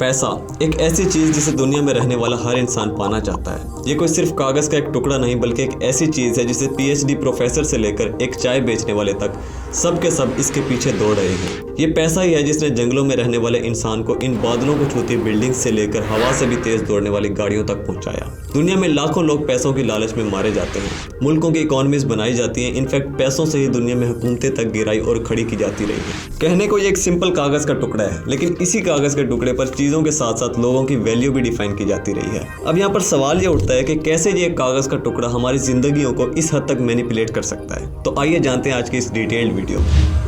पैसा एक ऐसी चीज जिसे दुनिया में रहने वाला हर इंसान पाना चाहता है। ये कोई सिर्फ कागज का एक टुकड़ा नहीं बल्कि एक ऐसी चीज है जिसे पीएचडी प्रोफेसर से लेकर एक चाय बेचने वाले तक सब के सब इसके पीछे दौड़ रहे हैं। ये पैसा ही है जिसने जंगलों में रहने वाले इंसान को इन बादलों को छूती बिल्डिंग से लेकर हवा से भी तेज दौड़ने वाली गाड़ियों तक पहुंचाया। दुनिया में लाखों लोग पैसों की लालच में मारे जाते हैं, मुल्कों की इकोनॉमीज बनाई जाती हैं। इनफैक्ट पैसों से ही दुनिया में हुकूमतें तक गिराई और खड़ी की जाती रही है। कहने को ये एक सिंपल कागज का टुकड़ा है, लेकिन इसी कागज के टुकड़े पर चीजों के साथ साथ लोगों की वैल्यू भी डिफाइन की जाती रही है। अब यहाँ पर सवाल ये उठता है कि कैसे ये कागज का टुकड़ा हमारी जिंदगियों को इस हद तक मैनिपुलेट कर सकता है। तो आइए जानते हैं आज की इस डिटेल्ड वीडियो में।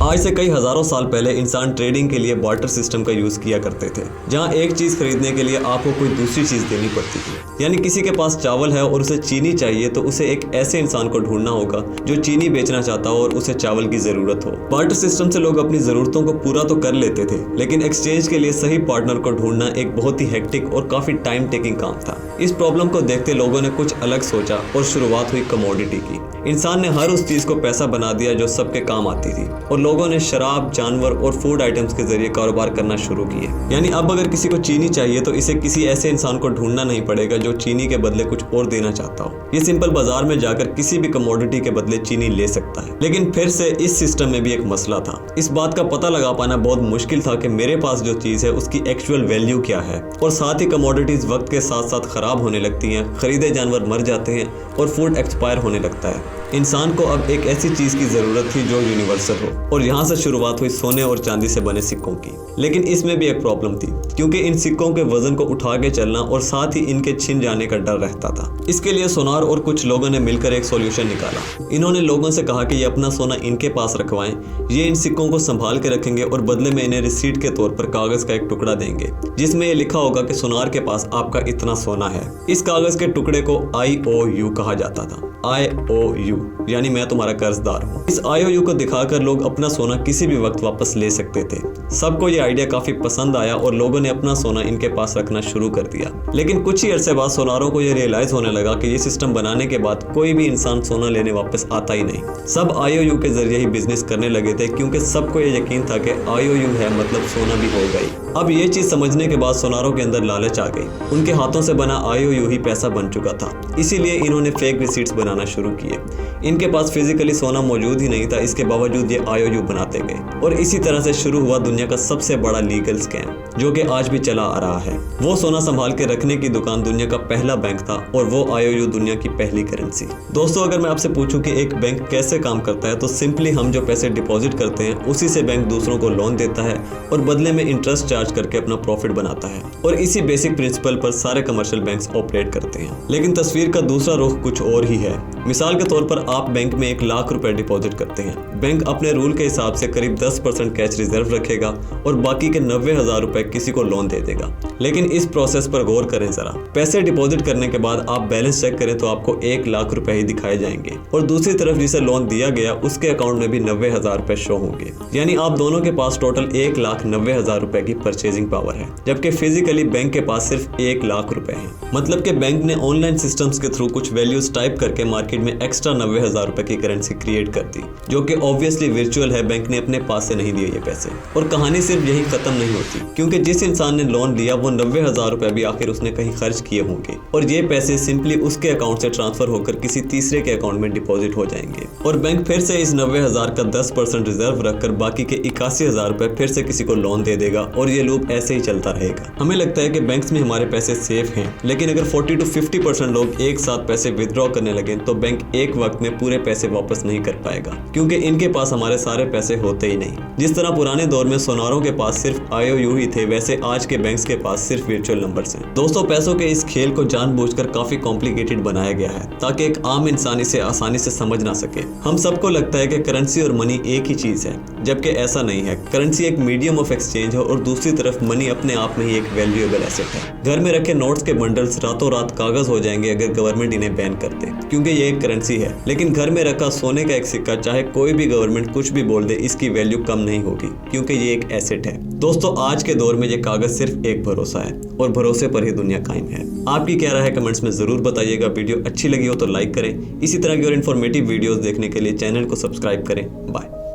आज से कई हजारों साल पहले इंसान ट्रेडिंग के लिए बार्टर सिस्टम का यूज किया करते थे, जहां एक चीज खरीदने के लिए आपको कोई दूसरी चीज देनी पड़ती थी। यानी किसी के पास चावल है और उसे चीनी चाहिए तो उसे एक ऐसे इंसान को ढूंढना होगा जो चीनी बेचना चाहता हो और उसे चावल की जरूरत हो। बार्टर सिस्टम से लोग अपनी जरूरतों को पूरा तो कर लेते थे, लेकिन एक्सचेंज के लिए सही पार्टनर को ढूंढना एक बहुत ही हेक्टिक और काफी टाइम टेकिंग काम था। इस प्रॉब्लम को देखते लोगों ने कुछ अलग सोचा और शुरुआत हुई कमोडिटी की। इंसान ने हर उस चीज को पैसा बना दिया जो सबके काम आती थी और लोगों ने शराब, जानवर और फूड आइटम्स के जरिए कारोबार करना शुरू किए। यानी अब अगर किसी को चीनी चाहिए तो इसे किसी ऐसे इंसान को ढूंढना नहीं पड़ेगा जो चीनी के बदले कुछ और देना चाहता हो। ये सिंपल बाजार में जाकर किसी भी कमोडिटी के बदले चीनी ले सकता है। लेकिन फिर से इस सिस्टम में भी एक मसला था। इस बात का पता लगा पाना बहुत मुश्किल था कि मेरे पास जो चीज है उसकी एक्चुअल वैल्यू क्या है। और साथ ही कमोडिटीज वक्त के साथ साथ खराब होने लगती हैं, खरीदे जानवर मर जाते हैं और फूड एक्सपायर होने लगता है। इंसान को अब एक ऐसी चीज की जरूरत थी जो यूनिवर्सल हो, और यहाँ से शुरुआत हुई सोने और चांदी से बने सिक्कों की। लेकिन इसमें भी एक प्रॉब्लम थी, क्योंकि इन सिक्कों के वजन को उठा के चलना और साथ ही इनके छिन जाने का डर रहता था। इसके लिए सोनार और कुछ लोगों ने मिलकर एक सॉल्यूशन निकाला। इन्होंने लोगों से कहा कि ये अपना सोना इनके पास रखवाएं, ये इन सिक्कों को संभाल के रखेंगे और बदले में इन्हें रिसीट के तौर पर कागज का एक टुकड़ा देंगे जिसमें ये लिखा होगा कि सोनार के पास आपका इतना सोना है। इस कागज के टुकड़े को IOU कहा जाता था। IOU यानी मैं तुम्हारा कर्जदार हूँ। इस IOU को दिखाकर लोग अपना सोना किसी भी वक्त वापस ले सकते थे। सबको ये आइडिया काफी पसंद आया और लोगों ने अपना सोना इनके पास रखना शुरू कर दिया। लेकिन कुछ ही अरसे बाद सोनारों को ये रियलाइज होने लगा कि ये सिस्टम बनाने के बाद कोई भी इंसान सोना लेने वापस आता ही नहीं। सब IOU के जरिए ही बिजनेस करने लगे थे, क्योंकि सबको ये यकीन था कि IOU है मतलब सोना भी होगा ही। अब ये चीज समझने के बाद सोनारों के अंदर लालच आ गई। उनके हाथों से बना IOU ही पैसा बन चुका था, इसीलिए इन्होंने फेक रिसीट्स बनाना शुरू किए। इनके पास फिजिकली सोना मौजूद ही नहीं था, इसके बावजूद ये IOU बनाते गए और इसी तरह से शुरू हुआ दुनिया का सबसे बड़ा लीगल स्कैम, जो कि आज भी चला आ रहा है। वो सोना संभाल के रखने की दुकान दुनिया का पहला बैंक था और वो IOU दुनिया की पहली करेंसी। दोस्तों, अगर मैं आपसे पूछूं कि एक बैंक कैसे काम करता है तो सिंपली हम जो पैसे डिपॉजिट करते हैं उसी से बैंक दूसरों को लोन देता है और बदले में इंटरेस्ट चार्ज करके अपना प्रॉफिट बनाता है। और इसी बेसिक प्रिंसिपल पर सारे कमर्शियल बैंक्स ऑपरेट करते हैं। लेकिन तस्वीर का दूसरा रुख कुछ और ही है। मिसाल के तौर पर आप बैंक में 1 लाख रुपए डिपॉजिट करते हैं। बैंक अपने रूल के हिसाब से करीब 10% कैश रिजर्व रखेगा और बाकी के 90,000 रुपए किसी को लोन दे देगा। लेकिन इस प्रोसेस पर गौर करें जरा। पैसे डिपॉजिट करने के बाद आप बैलेंस चेक करें तो आपको 1 लाख रुपए ही दिखाए जाएंगे और दूसरी तरफ जिसे लोन दिया गया उसके अकाउंट में भी 90,000 रुपए शो होंगे। यानी आप दोनों के पास टोटल 1,90,000 रुपए की परचेजिंग पावर है, जबकि फिजिकली बैंक के पास सिर्फ 1 लाख रुपए है। मतलब कि बैंक ने ऑनलाइन सिस्टम्स के थ्रू कुछ वैल्यूज टाइप करके मार्केट में एक्स्ट्रा 90,000 रुपए की करेंसी क्रिएट कर दी, जो कि ऑब्वियसली वर्चुअल है। बैंक ने अपने पास से नहीं दिए ये पैसे। और कहानी सिर्फ यही खत्म नहीं होती, क्योंकि जिस इंसान ने लोन लिया वो 90,000 रुपए भी आखिर उसने कहीं खर्च किए होंगे और ये पैसे सिंपली उसके अकाउंट से ट्रांसफर होकर किसी तीसरे के अकाउंट में डिपॉजिट हो जाएंगे और बैंक फिर से इस 90,000 का 10% रिजर्व रखकर बाकी के 81,000 रुपए फिर से किसी को लोन दे देगा और ये लूप ऐसे ही चलता रहेगा। हमें लगता है कि बैंक्स में हमारे पैसे सेफ हैं, लेकिन अगर 40 to 50% लोग एक साथ पैसे विथड्रॉ करने लगे तो बैंक एक वक्त में पूरे पैसे वापस नहीं कर पाएगा, क्योंकि इनके पास हमारे सारे पैसे होते ही नहीं। जिस तरह पुराने दौर में सोनारों के पास सिर्फ IOU ही थे, वैसे आज के बैंक्स के पास सिर्फ वर्चुअल नंबर्स हैं। दोस्तों, पैसों के इस खेल को जानबूझकर काफी कॉम्प्लिकेटेड बनाया गया है ताकि एक आम इंसान इसे आसानी से समझ ना सके। हम सबको लगता है कि करेंसी और मनी एक ही चीज है, जबकि ऐसा नहीं है। करेंसी एक मीडियम ऑफ एक्सचेंज है और दूसरी तरफ मनी अपने आप में ही एक वैल्यूएबल एसेट है। घर में रखे नोट्स के बंडल्स रातों रात कागज हो जाएंगे अगर गवर्नमेंट इन्हें बैन कर दे, क्योंकि ये एक एक करेंसी है, लेकिन घर में रखा सोने का एक सिक्का चाहे कोई भी गवर्नमेंट कुछ भी बोल दे, इसकी वैल्यू कम नहीं होगी, क्योंकि ये एक एसेट है। दोस्तों, आज के दौर में ये कागज सिर्फ एक भरोसा है और भरोसे पर ही दुनिया कायम है। आपकी क्या राय है कमेंट्स में जरूर बताइएगा। वीडियो अच्छी लगी हो तो लाइक करें। इसी तरह की और इन्फॉर्मेटिव वीडियोस देखने के लिए चैनल को सब्सक्राइब करें। बाय।